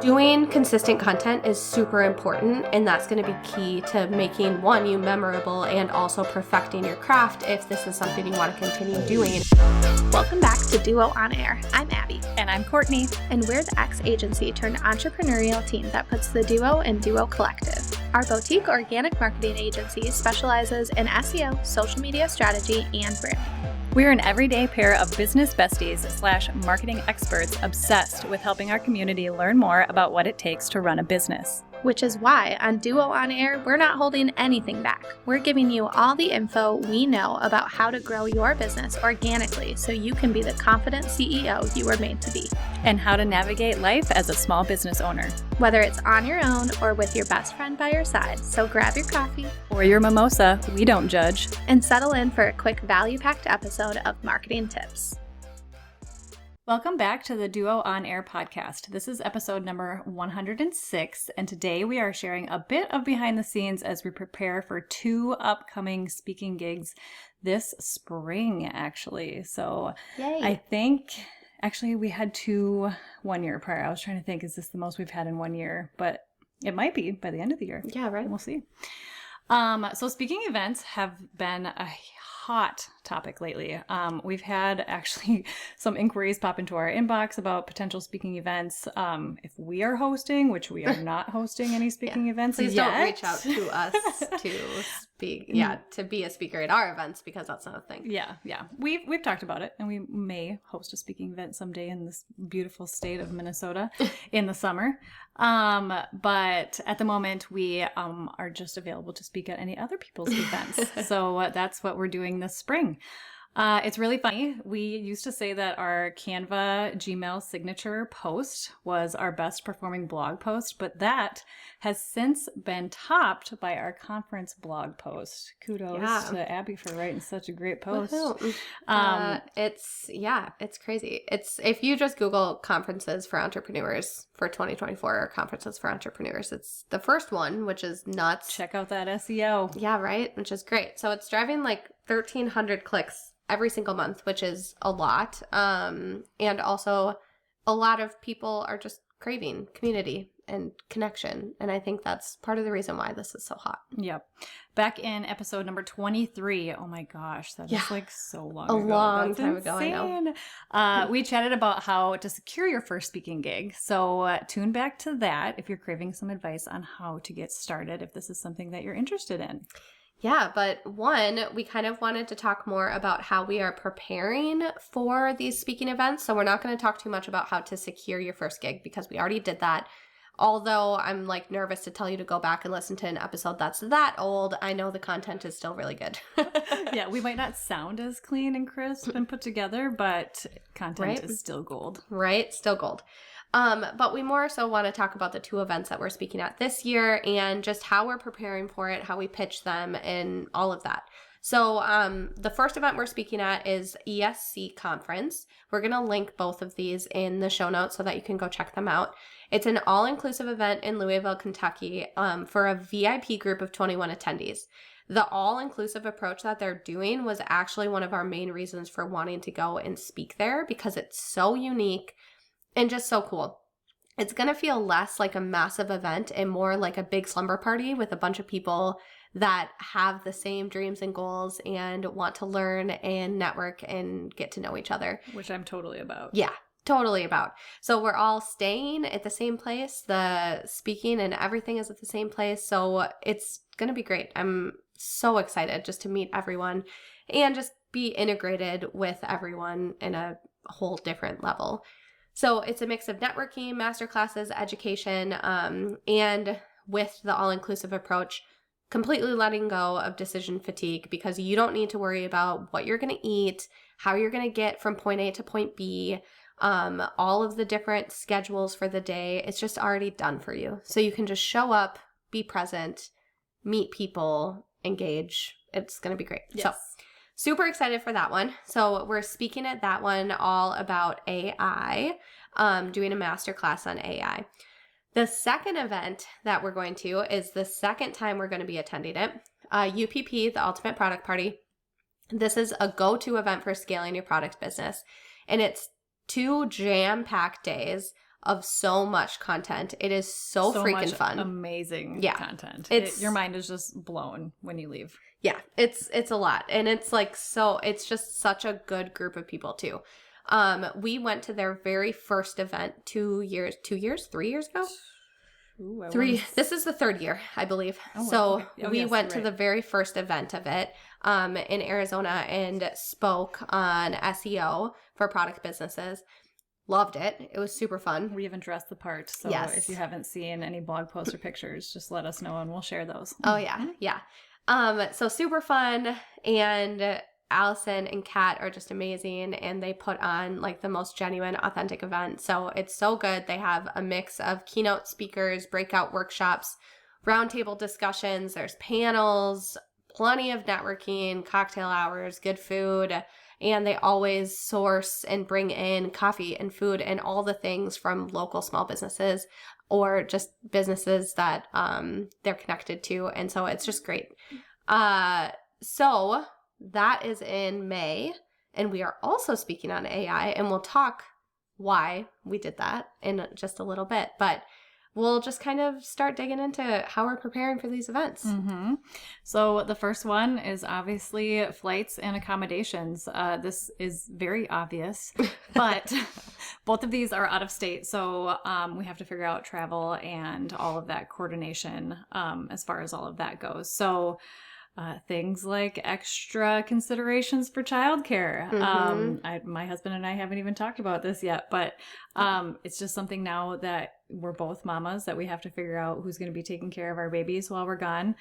Doing consistent content is super important, and that's going to be key to making, one, you memorable and also perfecting your craft if this is something you want to continue doing. Welcome back to Duo On Air. I'm Abby. And I'm Courtney. And we're the ex-agency turned entrepreneurial team that puts the Duo in Duo Collective. Our boutique organic marketing agency specializes in SEO, social media strategy, and branding. We're an everyday pair of business besties / marketing experts obsessed with helping our community learn more about what it takes to run a business. Which is why on Duo On Air, we're not holding anything back. We're giving you all the info we know about how to grow your business organically so you can be the confident CEO you were made to be. And how to navigate life as a small business owner. Whether it's on your own or with your best friend by your side, so grab your coffee or your mimosa, we don't judge, and settle in for a quick value-packed episode of Marketing Tips. Welcome back to the Duo On Air podcast. This is episode number 106, and today we are sharing a bit of behind the scenes as we prepare for 2 upcoming speaking gigs this spring, actually. So Yay. I think, actually, we had 2 1 year prior. I was trying to think, is this the most we've had in 1 year? But it might be by the end of the year. Yeah, right. We'll see. So speaking events have been a hot topic lately. We've had actually some inquiries pop into our inbox about potential speaking events. If we are hosting, which we are not hosting any speaking events Please yet. don't reach out to us to speak, to be a speaker at our events, because that's not a thing. Yeah. We've talked about it, and we may host a speaking event someday in this beautiful state of Minnesota in the summer. But at the moment, we are just available to speak at any other people's events. So that's what we're doing this spring. It's really funny. We used to say that our Canva Gmail signature post was our best performing blog post, but that has since been topped by our conference blog post. Kudos to Abby for writing such a great post. It's crazy. It's, if you just Google conferences for entrepreneurs for 2024 or conferences for entrepreneurs, it's the first one, which is nuts. Check out that SEO. Yeah, right. Which is great. So it's driving like 1,300 clicks every single month, which is a lot. And also a lot of people are just craving community and connection. And I think that's part of the reason why this is so hot. Yep. Back in episode number 23, oh my gosh, that is like so long ago. A long That's time insane. ago, I know. We chatted about how to secure your first speaking gig. So tune back to that if you're craving some advice on how to get started, if this is something that you're interested in. Yeah, but one, we kind of wanted to talk more about how we are preparing for these speaking events. So we're not going to talk too much about how to secure your first gig, because we already did that. Although I'm like nervous to tell you to go back and listen to an episode that's that old, I know the content is still really good. Yeah, we might not sound as clean and crisp and put together, but content is still gold. Right? Still gold. But we more so want to talk about the 2 events that we're speaking at this year and just how we're preparing for it, how we pitch them, and all of that. So the first event we're speaking at is ESC Conference. We're going to link both of these in the show notes so that you can go check them out. It's an all-inclusive event in Louisville, Kentucky, for a VIP group of 21 attendees. The all-inclusive approach that they're doing was actually one of our main reasons for wanting to go and speak there, because it's so unique and just so cool. It's going to feel less like a massive event and more like a big slumber party with a bunch of people that have the same dreams and goals and want to learn and network and get to know each other. Which I'm totally about. Yeah, totally about. So we're all staying at the same place. The speaking and everything is at the same place. So it's going to be great. I'm so excited just to meet everyone and just be integrated with everyone in a whole different level. So it's a mix of networking, masterclasses, education, and with the all-inclusive approach, completely letting go of decision fatigue, because you don't need to worry about what you're going to eat, how you're going to get from point A to point B, all of the different schedules for the day. It's just already done for you. So you can just show up, be present, meet people, engage. It's going to be great. Yes. So super excited for that one. So we're speaking at that one all about AI, doing a masterclass on AI. The second event that we're going to is the second time we're going to be attending it. UPP, the Ultimate Product Party. This is a go-to event for scaling your product business. And it's 2 jam-packed days of so much content. It is so freaking much fun. Amazing content. Your mind is just blown when you leave. Yeah, it's a lot. And it's like, so it's just such a good group of people too. We went to their very first event 3 years ago. Ooh, This is the third year, I believe. Oh, so okay. we went to the very first event of it in Arizona and spoke on SEO for product businesses. Loved it. It was super fun. We even dressed the part. So Yes. if you haven't seen any blog posts or pictures, just let us know and we'll share those. Oh, yeah. Yeah. So super fun. And Allison and Kat are just amazing, and they put on like the most genuine, authentic event. So it's so good. They have a mix of keynote speakers, breakout workshops, roundtable discussions. There's panels, plenty of networking, cocktail hours, good food, and they always source and bring in coffee and food and all the things from local small businesses or just businesses that they're connected to. And so it's just great. So that is in May, and we are also speaking on AI, and we'll talk why we did that in just a little bit, but we'll just kind of start digging into how we're preparing for these events. Mm-hmm. So the first one is obviously flights and accommodations. This is very obvious, but both of these are out of state. So we have to figure out travel and all of that coordination as far as all of that goes. So things like extra considerations for childcare. My husband and I haven't even talked about this yet, but it's just something now that we're both mamas that we have to figure out who's going to be taking care of our babies while we're gone.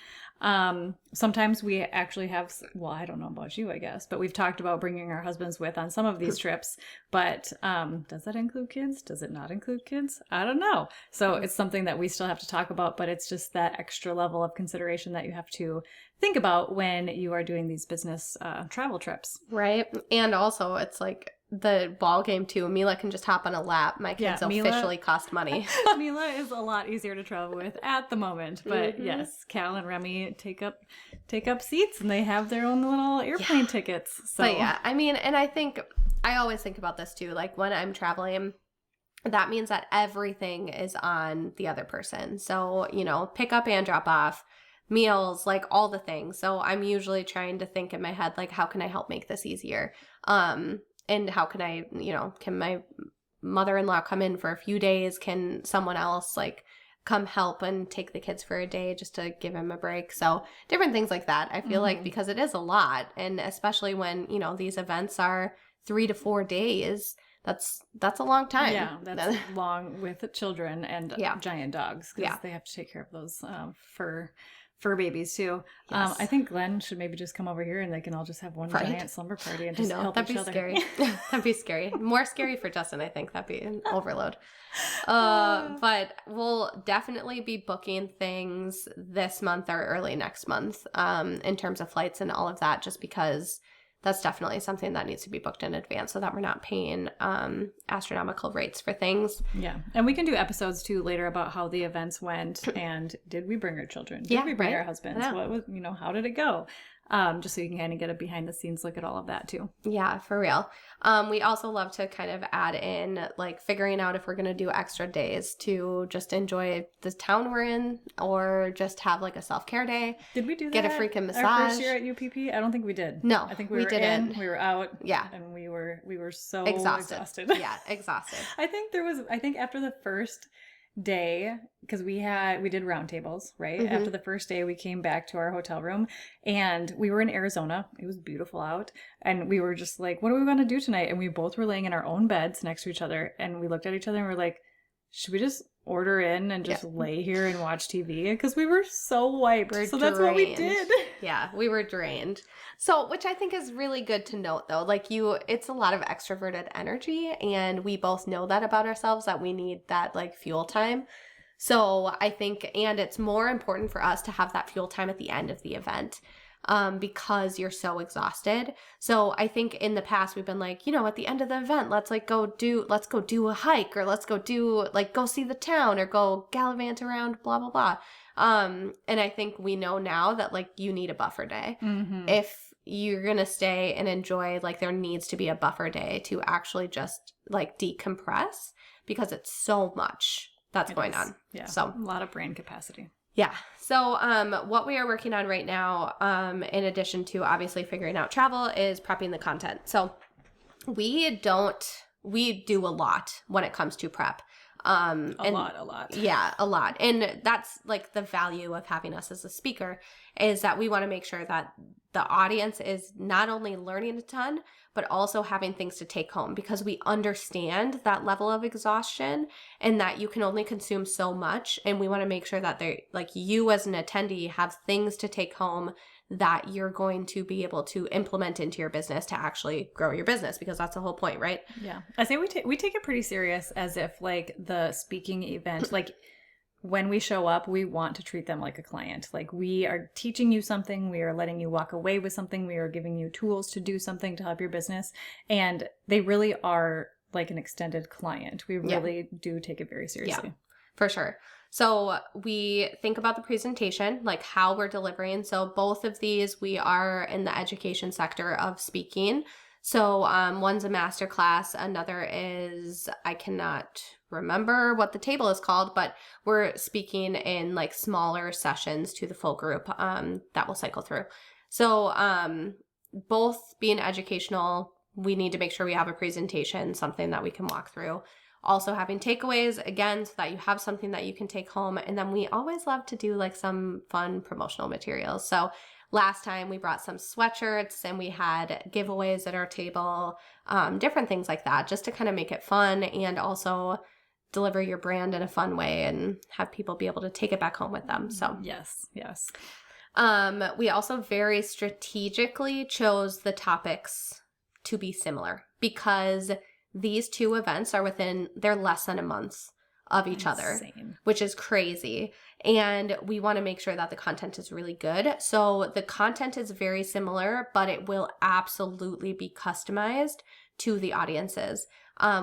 Sometimes we actually have, well, I don't know about you, I guess, but we've talked about bringing our husbands with on some of these trips, but does that include kids? Does it not include kids? I don't know. So it's something that we still have to talk about, but it's just that extra level of consideration that you have to think about when you are doing these business travel trips. Right. And also it's like the ball game too. Mila can just hop on a lap. My kids officially cost money. Mila is a lot easier to travel with at the moment, but yes, Cal and Remy take up seats, and they have their own little airplane tickets. So but yeah, I mean, and I think I always think about this too. Like when I'm traveling, that means that everything is on the other person. So, you know, pick up and drop off, meals, like all the things. So I'm usually trying to think in my head, like, how can I help make this easier? And how can I, you know, can my mother-in-law come in for a few days? Can someone else like come help and take the kids for a day just to give him a break? So different things like that. I feel like because it is a lot, and especially when, you know, these events are 3 to 4 days, that's a long time. Yeah, that's long with children and giant dogs, because they have to take care of those fur babies too. Yes. I think Glenn should maybe just come over here and they can all just have one giant slumber party and just help each other. That'd be scary. That'd be scary. More scary for Justin, I think. That'd be an overload. But we'll definitely be booking things this month or early next month in terms of flights and all of that, just because that's definitely something that needs to be booked in advance so that we're not paying astronomical rates for things. Yeah. And we can do episodes too later about how the events went and did we bring our children? Did we bring our husbands? Yeah. What was, you know, how did it go? Just so you can kind of get a behind the scenes look at all of that too. Yeah, for real. We also love to kind of add in like figuring out if we're going to do extra days to just enjoy the town we're in, or just have like a self-care day. Did we do that? Get a freaking massage. Our first year at UPP? I don't think we did. No, I think we didn't. We were out. Yeah. And we were so exhausted. Yeah, exhausted. I think after the first day, because we did roundtables, right? After the first day, we came back to our hotel room, and we were in Arizona. It was beautiful out, and we were just like, what are we going to do tonight? And we both were laying in our own beds next to each other, and we looked at each other and we're like, should we just order in and just lay here and watch TV? Because we were so wiped. So that's what we did. Yeah, we were drained. So, which I think is really good to note though. Like it's a lot of extroverted energy, and we both know that about ourselves, that we need that like fuel time. So I think, and it's more important for us to have that fuel time at the end of the event. Because you're so exhausted. So I think in the past we've been like, you know, at the end of the event, let's go do a hike, or let's go go see the town, or go gallivant around, blah, blah, blah. And I think we know now that like you need a buffer day. If you're going to stay and enjoy, like there needs to be a buffer day to actually just like decompress, because it's so much that's going on. Yeah. So a lot of brain capacity. Yeah. So what we are working on right now, in addition to obviously figuring out travel, is prepping the content. So we do a lot when it comes to prep. A lot. Yeah, a lot. And that's like the value of having us as a speaker, is that we want to make sure that the audience is not only learning a ton, but also having things to take home, because we understand that level of exhaustion and that you can only consume so much. And we want to make sure that you as an attendee have things to take home that you're going to be able to implement into your business to actually grow your business, because that's the whole point, right? Yeah. I say we take it pretty serious, as if like the speaking event, like when we show up, we want to treat them like a client. Like, we are teaching you something, we are letting you walk away with something, we are giving you tools to do something to help your business. And they really are like an extended client. We really do take it very seriously. Yeah, for sure. So we think about the presentation, like how we're delivering. So both of these, we are in the education sector of speaking. So one's a master class, another is, I cannot remember what the table is called, but we're speaking in like smaller sessions to the full group that will cycle through. So both being educational, we need to make sure we have a presentation, something that we can walk through. Also having takeaways, again, so that you have something that you can take home. And then we always love to do like some fun promotional materials. So last time we brought some sweatshirts and we had giveaways at our table, different things like that, just to kind of make it fun and also deliver your brand in a fun way and have people be able to take it back home with them. So yes. We also very strategically chose the topics to be similar, because these two events are they're less than a month of each other, which is crazy. And we want to make sure that the content is really good. So the content is very similar, but it will absolutely be customized to the audiences.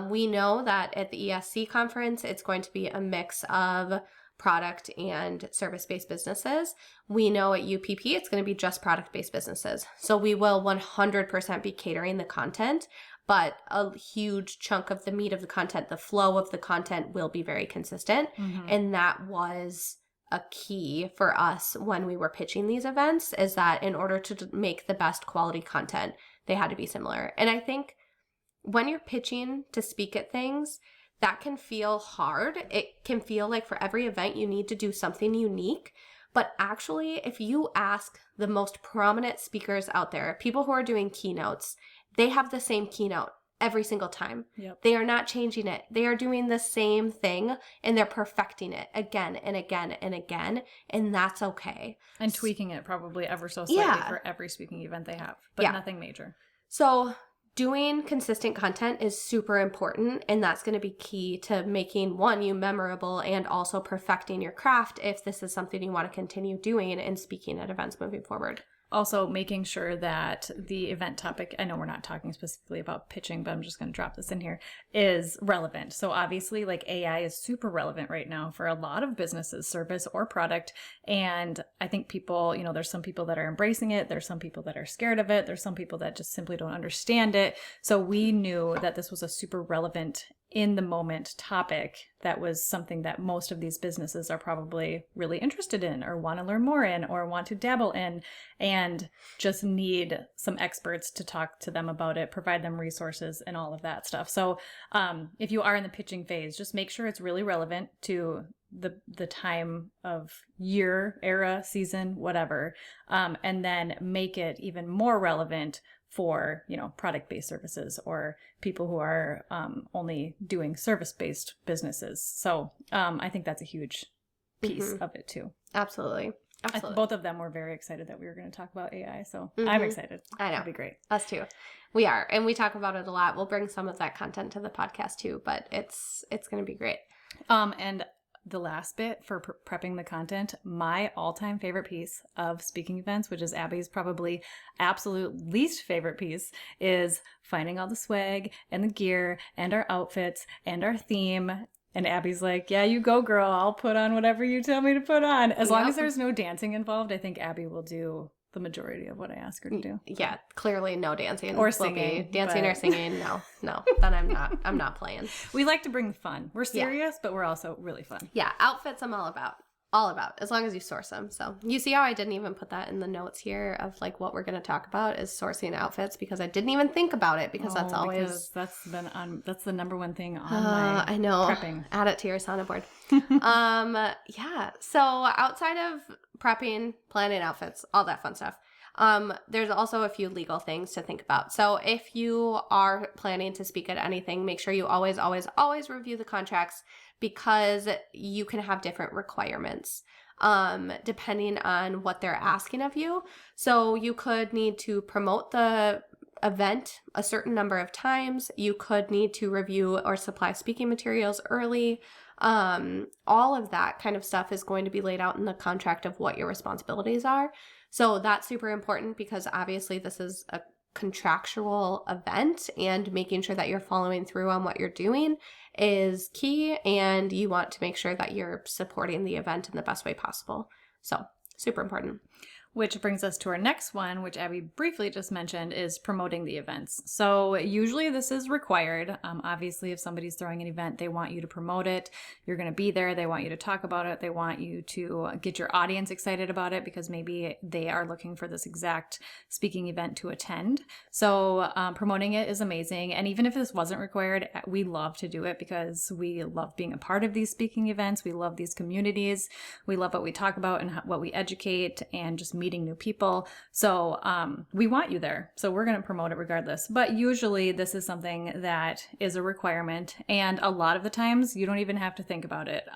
We know that at the ESC conference, it's going to be a mix of product and service-based businesses. We know at UPP, it's going to be just product-based businesses. So we will 100% be catering the content, but a huge chunk of the meat of the content, the flow of the content, will be very consistent. Mm-hmm. And that was a key for us when we were pitching these events, is that in order to make the best quality content, they had to be similar. And I think when you're pitching to speak at things, that can feel hard. It can feel like for every event you need to do something unique. But actually, if you ask the most prominent speakers out there, people who are doing keynotes, they have the same keynote every single time. Yep. They are not changing it. They are doing the same thing and they're perfecting it again and again and again. And that's okay. And tweaking it probably ever so slightly for every speaking event they have, but nothing major. So doing consistent content is super important. And that's going to be key to making, one, you memorable, and also perfecting your craft if this is something you want to continue doing and speaking at events moving forward. Also making sure that the event topic, I know we're not talking specifically about pitching, but I'm just going to drop this in here, is relevant. So obviously, like, AI is super relevant right now for a lot of businesses, service or product. And I think people, there's some people that are embracing it. There's some people that are scared of it. There's some people that just simply don't understand it. So we knew that this was a super relevant in the moment topic that was something that most of these businesses are probably really interested in or want to learn more in or want to dabble in, and just need some experts to talk to them about it, provide them resources and all of that stuff. So if you are in the pitching phase, just make sure it's really relevant to the time of year, era, season, whatever, and then make it even more relevant for, product-based services or people who are only doing service-based businesses. So I think that's a huge piece of it too. Absolutely. Both of them were very excited that we were going to talk about AI. So I'm excited. I know. It'll be great. Us too. We are. And we talk about it a lot. We'll bring some of that content to the podcast too, but it's going to be great. And the last bit for prepping the content, my all-time favorite piece of speaking events, which is Abby's probably absolute least favorite piece, is finding all the swag and the gear and our outfits and our theme. And Abby's like, yeah, you go, girl. I'll put on whatever you tell me to put on. As long as there's no dancing involved, I think Abby will do the majority of what I ask her to do. Yeah, clearly no dancing Or will singing, be dancing but- or singing. No, then I'm not playing. We like to bring fun. We're serious, but we're also really fun. Yeah, outfits I'm all about, as long as you source them. So you see how I didn't even put that in the notes here of like what we're going to talk about is sourcing outfits, because I didn't even think about it, because that's always because that's the number one thing on my I know. prepping. Add it to your sauna board. Yeah. So outside of prepping, planning outfits, all that fun stuff, there's also a few legal things to think about. So if you are planning to speak at anything, make sure you always review the contracts, because you can have different requirements depending on what they're asking of you. So you could need to promote the event a certain number of times. You could need to review or supply speaking materials early. All of that kind of stuff is going to be laid out in the contract of what your responsibilities are. So that's super important, because obviously this is a contractual event, and making sure that you're following through on what you're doing is key, and you want to make sure that you're supporting the event in the best way possible. So super important. Which brings us to our next one, which Abby briefly just mentioned, is promoting the events. So usually this is required. Obviously, if somebody's throwing an event, they want you to promote it. You're going to be there. They want you to talk about it. They want you to get your audience excited about it, because maybe they are looking for this exact speaking event to attend. So promoting it is amazing. And even if this wasn't required, we love to do it, because we love being a part of these speaking events. We love these communities. We love what we talk about and what we educate, and just meeting new people. So we want you there. So we're going to promote it regardless. But usually this is something that is a requirement. And a lot of the times you don't even have to think about it.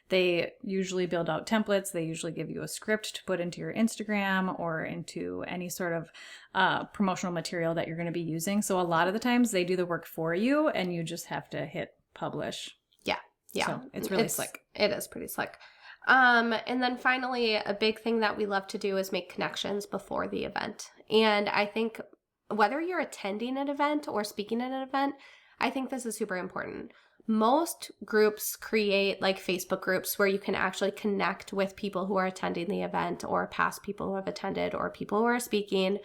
They usually build out templates. They usually give you a script to put into your Instagram or into any sort of promotional material that you're going to be using. So a lot of the times they do the work for you, and you just have to hit publish. Yeah. So it's really slick. It is pretty slick. And then finally, a big thing that we love to do is make connections before the event. And I think whether you're attending an event or speaking at an event, I think this is super important. Most groups create like Facebook groups where you can actually connect with people who are attending the event, or past people who have attended, or people who are speaking.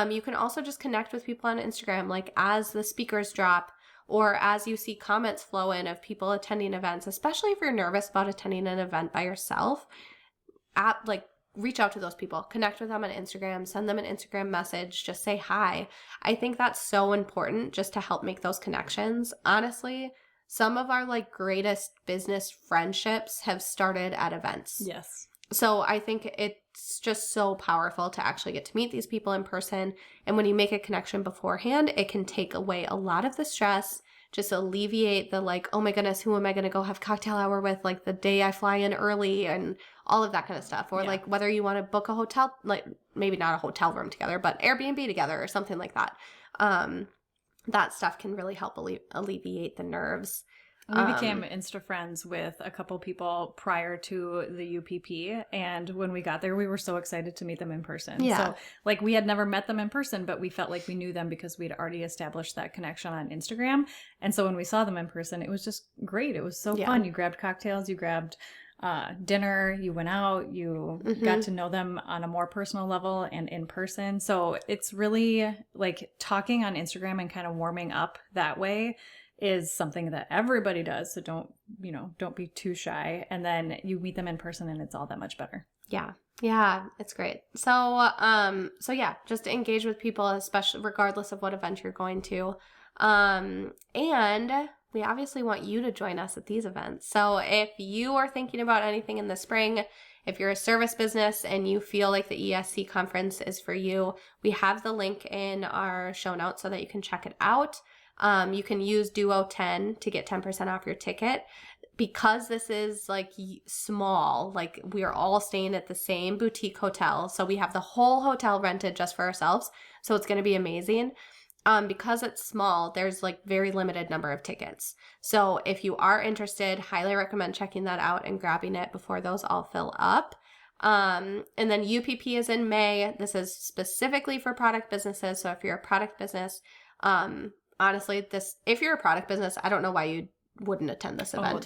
You can also just connect with people on Instagram, like as the speakers drop, or as you see comments flow in of people attending events, especially if you're nervous about attending an event by yourself, reach out to those people, connect with them on Instagram, send them an Instagram message, just say hi. I think that's so important, just to help make those connections. Honestly, some of our like greatest business friendships have started at events. Yes. So I think it's just so powerful to actually get to meet these people in person. And when you make a connection beforehand, it can take away a lot of the stress, just alleviate the like, oh my goodness, who am I going to go have cocktail hour with, like the day I fly in early, and all of that kind of stuff. Or like whether you want to book a hotel, like maybe not a hotel room together, but Airbnb together or something like that. That stuff can really help alleviate the nerves. We became Insta friends with a couple people prior to the UPP, and when we got there, we were so excited to meet them in person. Yeah. So, like, we had never met them in person, but we felt like we knew them because we'd already established that connection on Instagram. And so when we saw them in person, it was just great. It was so fun. You grabbed cocktails, you grabbed dinner, you went out, you got to know them on a more personal level and in person. So it's really like talking on Instagram and kind of warming up that way is something that everybody does. So don't be too shy. And then you meet them in person and it's all that much better. Yeah, it's great. So yeah, just engage with people, especially regardless of what event you're going to. And we obviously want you to join us at these events. So if you are thinking about anything in the spring, if you're a service business and you feel like the ESC conference is for you, we have the link in our show notes so that you can check it out. You can use Duo 10 to get 10% off your ticket. Because this is like small, like we are all staying at the same boutique hotel. So we have the whole hotel rented just for ourselves. So it's going to be amazing. Because it's small, there's like very limited number of tickets. So if you are interested, highly recommend checking that out and grabbing it before those all fill up. And then UPP is in May. This is specifically for product businesses. So if you're a product business, honestly, if you're a product business, I don't know why you wouldn't attend this Oh, event.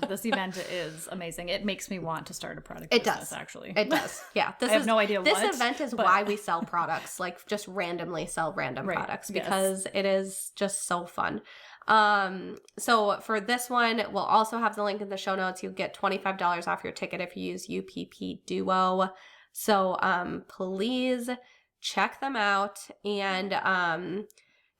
this event is amazing. It makes me want to start a product It business, does. actually. It does. Yeah. I have no idea this what. event is why we sell products, like just randomly sell random Right. products, Yes. because it is just so fun. So for this one, we'll also have the link in the show notes. You'll get $25 off your ticket if you use UPP Duo. So please check them out. And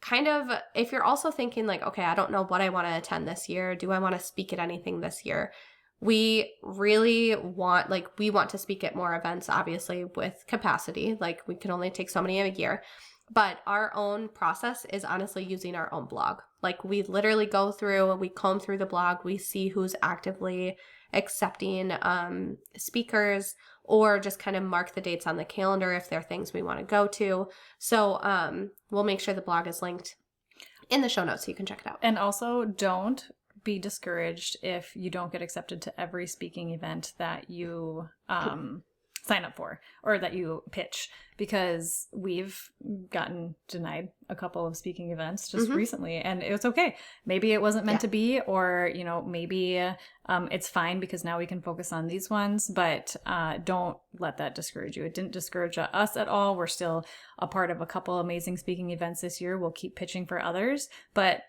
kind of, if you're also thinking like, okay, I don't know what I want to attend this year. Do I want to speak at anything this year? We really want, we want to speak at more events, obviously with capacity. Like we can only take so many a year. But our own process is honestly using our own blog. Like we literally go through, we comb through the blog, we see who's actively accepting speakers, or just kind of mark the dates on the calendar if they're things we want to go to. So we'll make sure the blog is linked in the show notes so you can check it out. And also, don't be discouraged if you don't get accepted to every speaking event that you sign up for or that you pitch, because we've gotten denied a couple of speaking events just recently, and it was okay. Maybe it wasn't meant to be, or maybe it's fine because now we can focus on these ones, but don't let that discourage you. It didn't discourage us at all. We're still a part of a couple amazing speaking events this year. We'll keep pitching for others, but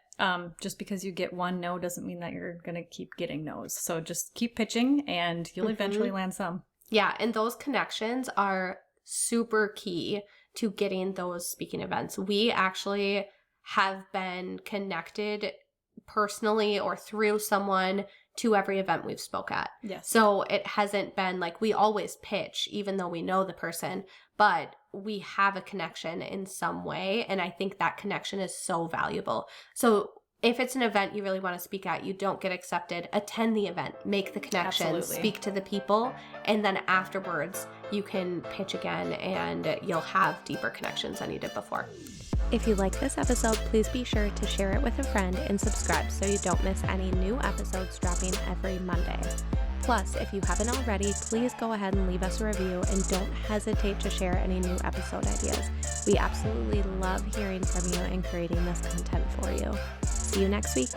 just because you get one no doesn't mean that you're going to keep getting no's. So just keep pitching and you'll eventually land some. Yeah, and those connections are super key to getting those speaking events. We actually have been connected personally or through someone to every event we've spoke at. Yes. So it hasn't been like we always pitch, even though we know the person, but we have a connection in some way. And I think that connection is so valuable. So if it's an event you really want to speak at, you don't get accepted, attend the event, make the connection, speak to the people, and then afterwards you can pitch again and you'll have deeper connections than you did before. If you like this episode, please be sure to share it with a friend and subscribe so you don't miss any new episodes dropping every Monday. Plus, if you haven't already, please go ahead and leave us a review and don't hesitate to share any new episode ideas. We absolutely love hearing from you and creating this content for you. See you next week.